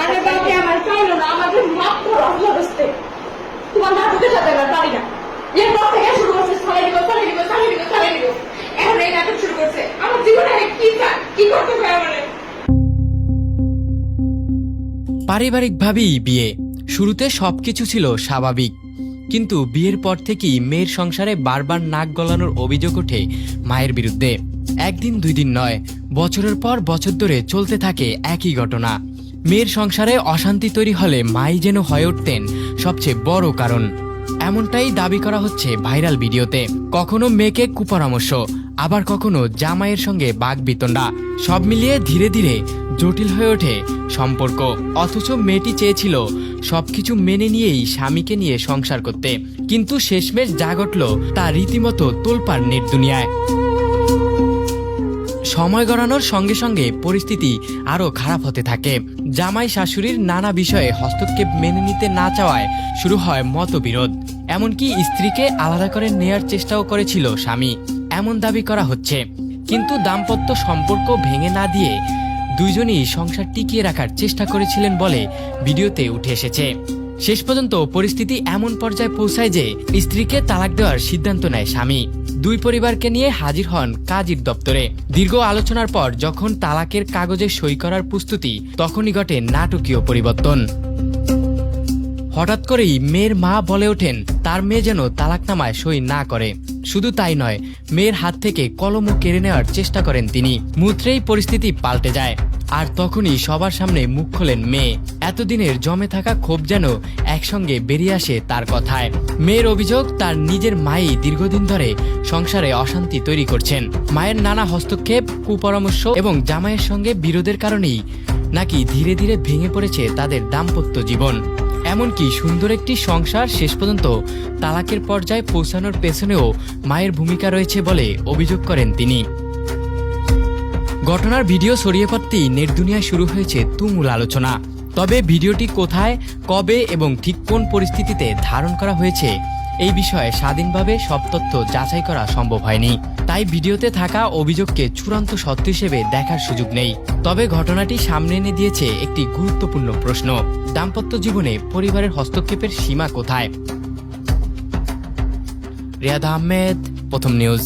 আরে বাবা আমার পাইলো না, আমাদের মাফ করো আল্লাহর রাস্তে। তোমার মা ঢুকে যাবে না, পারি না। এরপর থেকে শুরু করছে ছাড়াই দিব, ছাড়াই দিব, ছাড়াই দিব, ছাড়াই দিব। এখন এই নাটক শুরু করছে। আমার জীবনে কি চায়, কি করতে হয় আমারে? পারিবারিকভাবেই বিয়ে। শুরুতে সবকিছু ছিল স্বাভাবিক, কিন্তু বিয়ের পর থেকেই মেয়ের সংসারে বারবার নাক গলানোর অভিযোগ ওঠে মায়ের বিরুদ্ধে। একদিন দুই দিন নয়, বছরের পর বছর ধরে চলতে থাকে একই ঘটনা। মেয়ের সংসারে অশান্তি তৈরি হলে মাই যেন হয়ে উঠতেন সবচেয়ে বড় কারণ। এমনটাই দাবি করা হচ্ছে ভাইরাল ভিডিওতে। কখনো মেয়েকে কুপরামর্শ, আবার কখনো জামাইয়ের সঙ্গে বাকবিতণ্ডা। সব মিলিয়ে ধীরে ধীরে জটিল হয়ে ওঠে সম্পর্ক। অথচ মেয়েটি চেয়েছিল সবকিছু মেনে নিয়েই স্বামীকে নিয়ে সংসার করতে, কিন্তু শেষমেশ যা ঘটল তা রীতিমতো তোলপাড় নেট দুনিয়ায়। সময় গড়ানোর সঙ্গে সঙ্গে পরিস্থিতি আরও খারাপ হতে থাকে। জামাই শাশুড়ির নানা বিষয়ে হস্তক্ষেপ মেনে নিতে না চাওয়ায় শুরু হয় মতবিরোধ। এমনকি স্ত্রীকে আলাদা করে নেয়ার চেষ্টাও করেছিল স্বামী, এমন দাবি করা হচ্ছে। কিন্তু দাম্পত্য সম্পর্ক ভেঙে না দিয়ে দুইজনই সংসার টিকিয়ে রাখার চেষ্টা করেছিলেন বলে ভিডিওতে উঠে এসেছে। শেষ পর্যন্ত পরিস্থিতি এমন পর্যায়ে পৌঁছায় যে স্ত্রীকে তালাক দেওয়ার সিদ্ধান্ত নেয় স্বামী। দুই পরিবারকে নিয়ে হাজির হন কাজীর দপ্তরে। দীর্ঘ আলোচনার পর যখন তালাকের কাগজে সই করার প্রস্তুতি, তখনই ঘটে নাটকীয় পরিবর্তন। হঠাৎ করেই মেয়ের মা বলে ওঠেন তার মেয়ে যেন তালাকনামায় সই না করে। শুধু তাই নয়, মেয়ের হাত থেকে কলমও কেড়ে নেওয়ার চেষ্টা করেন তিনি। মুহূর্তেই পরিস্থিতি পাল্টে যায়, আর তখনই সবার সামনে মুখ খোলেন মেয়ে। এতদিনের জমে থাকা ক্ষোভ যেন একসঙ্গে বেরিয়ে আসে তার কথায়। মেয়ের অভিযোগ, তার নিজের মাই দীর্ঘদিন ধরে সংসারে অশান্তি তৈরি করছেন। মায়ের নানা হস্তক্ষেপ, কুপরামর্শ এবং জামাইয়ের সঙ্গে বিরোধের কারণেই নাকি ধীরে ধীরে ভেঙে পড়েছে তাদের দাম্পত্য জীবন। এমনকি সুন্দর একটি সংসার শেষ পর্যন্ত তালাকের পর্যায়ে পৌঁছানোর পেছনেও মায়ের ভূমিকা রয়েছে বলে অভিযোগ করেন তিনি। ঘটনার ভিডিও ছড়িয়ে পড়তেই নেট দুনিয়ায় শুরু হয়েছে তুমুল আলোচনা। তবে ভিডিওটি কোথায়, কবে এবং ঠিক কোন পরিস্থিতিতে ধারণ করা হয়েছে এই বিষয়ে স্বাধীনভাবে সব তথ্য যাচাই করা সম্ভব হয়নি। তাই ভিডিওতে থাকা অভিযোগকে চূড়ান্ত সত্য হিসেবে দেখার সুযোগ নেই। তবে ঘটনাটি সামনে এনে দিয়েছে একটি গুরুত্বপূর্ণ প্রশ্ন: দাম্পত্য জীবনে পরিবারের হস্তক্ষেপের সীমা কোথায়? রিয়াদ আহমেদ, প্রথম নিউজ।